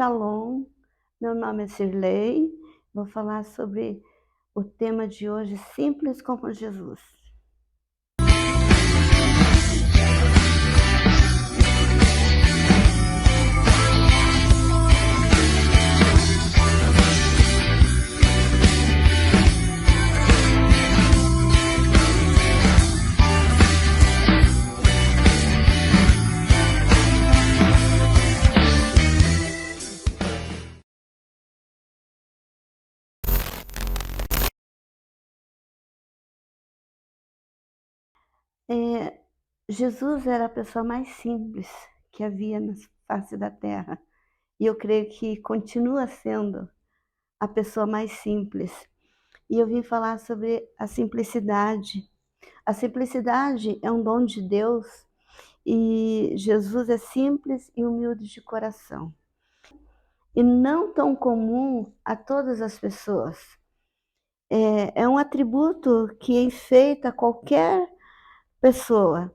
Shalom, meu nome é Cirlei, vou falar sobre o tema de hoje, simples como Jesus. Jesus era a pessoa mais simples que havia na face da terra, e eu creio que continua sendo a pessoa mais simples. E eu vim falar sobre a simplicidade. A simplicidade é um dom de Deus, e Jesus é simples e humilde de coração, e não tão comum a todas as pessoas. É um atributo que enfeita qualquer pessoa.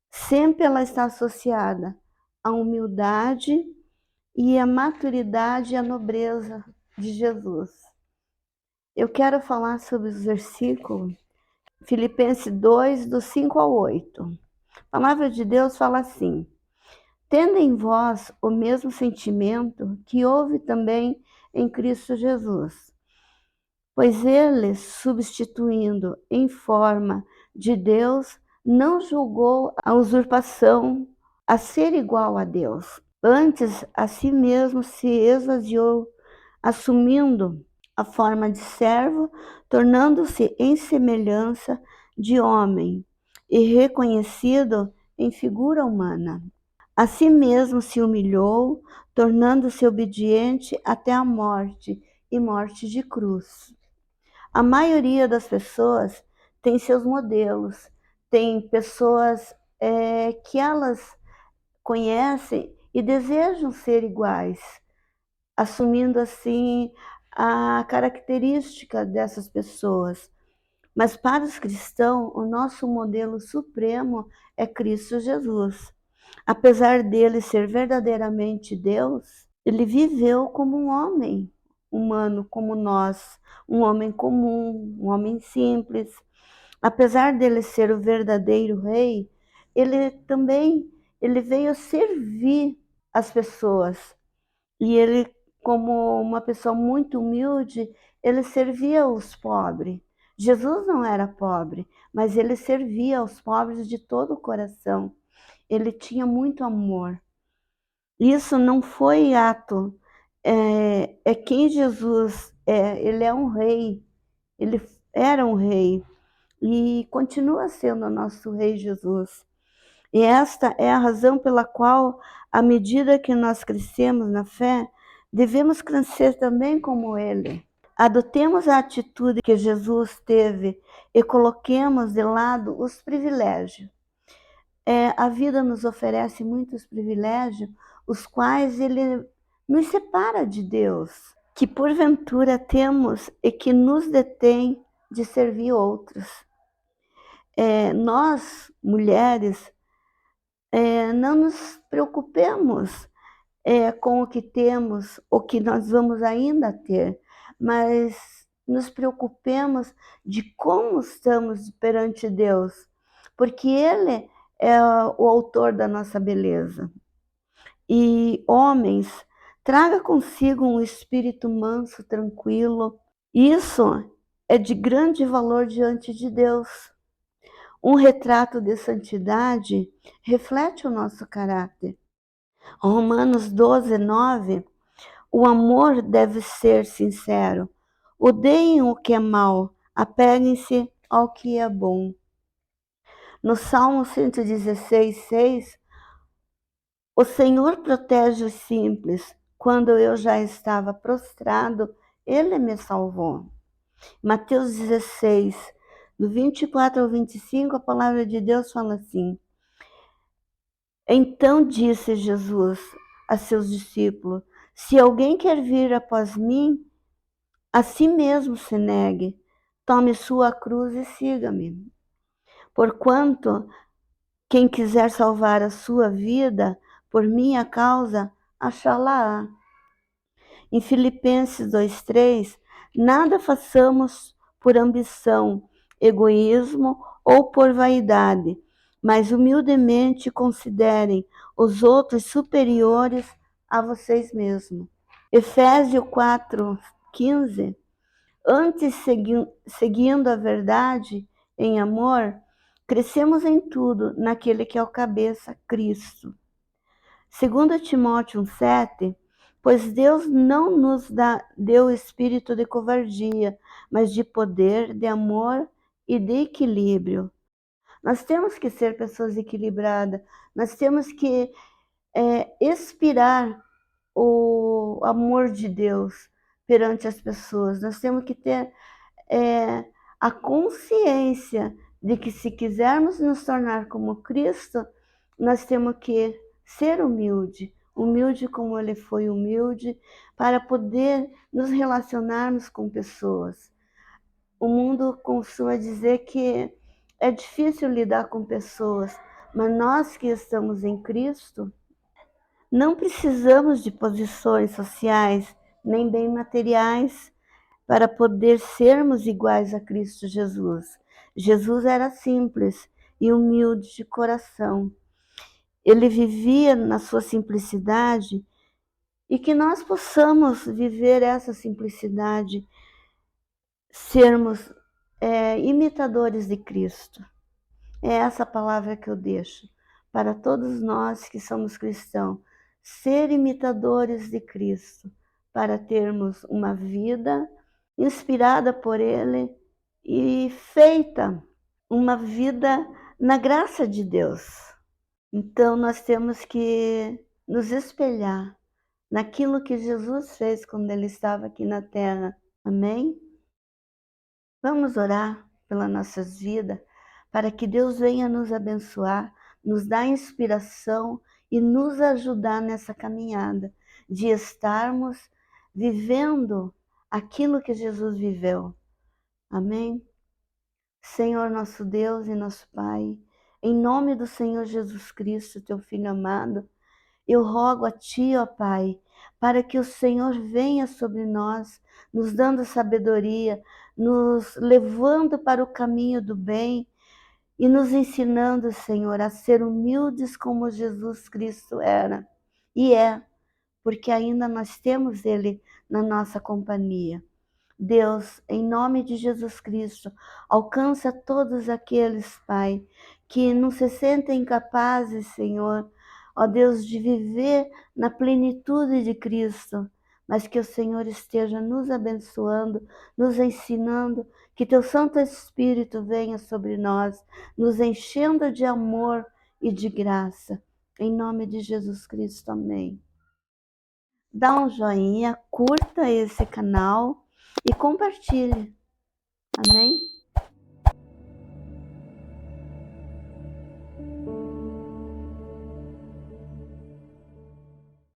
Sempre ela está associada à humildade e à maturidade e à nobreza de Jesus. Eu quero falar sobre os versículos Filipenses 2, do 5 ao 8. A palavra de Deus fala assim: tendo em vós o mesmo sentimento que houve também em Cristo Jesus, pois ele, substituindo em forma de Deus, não julgou a usurpação a ser igual a Deus. Antes, a si mesmo se esvaziou, assumindo a forma de servo, tornando-se em semelhança de homem e reconhecido em figura humana. A si mesmo se humilhou, tornando-se obediente até a morte, e morte de cruz. A maioria das pessoas tem seus modelos, tem pessoas que elas conhecem e desejam ser iguais, assumindo assim a característica dessas pessoas. Mas para os cristãos, o nosso modelo supremo é Cristo Jesus. Apesar dele ser verdadeiramente Deus, ele viveu como um homem humano como nós, um homem comum, um homem simples. Apesar dele ser o verdadeiro rei, ele veio servir as pessoas. E ele, como uma pessoa muito humilde, ele servia os pobres. Jesus não era pobre, mas ele servia aos pobres de todo o coração. Ele tinha muito amor. Isso não foi ato. Quem Jesus é. Ele é um rei. Ele era um rei. E continua sendo o nosso Rei Jesus. E esta é a razão pela qual, à medida que nós crescemos na fé, devemos crescer também como Ele. Adotemos a atitude que Jesus teve e coloquemos de lado os privilégios. A vida nos oferece muitos privilégios, os quais Ele nos separa de Deus, que porventura temos e que nos detém de servir outros. Nós, mulheres, não nos preocupemos com o que temos, o que nós vamos ainda ter, mas nos preocupemos de como estamos perante Deus, porque Ele é o autor da nossa beleza. E homens, traga consigo um espírito manso, tranquilo. Isso é de grande valor diante de Deus. Um retrato de santidade reflete o nosso caráter. Romanos 12, 9, o amor deve ser sincero. Odeiem o que é mal, apeguem-se ao que é bom. No Salmo 116, 6, o Senhor protege os simples. Quando eu já estava prostrado, Ele me salvou. Mateus 16, do 24 ao 25, a palavra de Deus fala assim: então disse Jesus a seus discípulos: se alguém quer vir após mim, a si mesmo se negue, tome sua cruz e siga-me. Porquanto, quem quiser salvar a sua vida por minha causa, achá-la-á. Em Filipenses 2:3, nada façamos por ambição, egoísmo ou por vaidade, mas humildemente considerem os outros superiores a vocês mesmos. Efésios 4:15, antes seguindo a verdade em amor, crescemos em tudo naquele que é o cabeça, Cristo. 2 Timóteo 1:7, pois Deus não nos deu espírito de covardia, mas de poder, de amor e de equilíbrio. Nós temos que ser pessoas equilibradas, nós temos que expirar o amor de Deus perante as pessoas. Nós temos que ter a consciência de que se quisermos nos tornar como Cristo, nós temos que ser humilde, humilde como ele foi humilde, para poder nos relacionarmos com pessoas. O mundo costuma dizer que é difícil lidar com pessoas, mas nós que estamos em Cristo, não precisamos de posições sociais, nem bem materiais, para poder sermos iguais a Cristo Jesus. Jesus era simples e humilde de coração. Ele vivia na sua simplicidade e que nós possamos viver essa simplicidade, sermos imitadores de Cristo. É essa palavra que eu deixo para todos nós que somos cristãos, ser imitadores de Cristo, para termos uma vida inspirada por Ele e feita uma vida na graça de Deus. Então nós temos que nos espelhar naquilo que Jesus fez quando Ele estava aqui na terra. Amém? Vamos orar pelas nossas vidas, para que Deus venha nos abençoar, nos dar inspiração e nos ajudar nessa caminhada de estarmos vivendo aquilo que Jesus viveu. Amém? Senhor nosso Deus e nosso Pai, em nome do Senhor Jesus Cristo, teu Filho amado, eu rogo a Ti, ó Pai, para que o Senhor venha sobre nós, nos dando sabedoria, nos levando para o caminho do bem e nos ensinando, Senhor, a ser humildes como Jesus Cristo era e é, porque ainda nós temos Ele na nossa companhia. Deus, em nome de Jesus Cristo, alcança todos aqueles, Pai, que não se sentem capazes, Senhor, ó Deus, de viver na plenitude de Cristo, mas que o Senhor esteja nos abençoando, nos ensinando, que teu Santo Espírito venha sobre nós, nos enchendo de amor e de graça. Em nome de Jesus Cristo, amém. Dá um joinha, curta esse canal e compartilhe. Amém?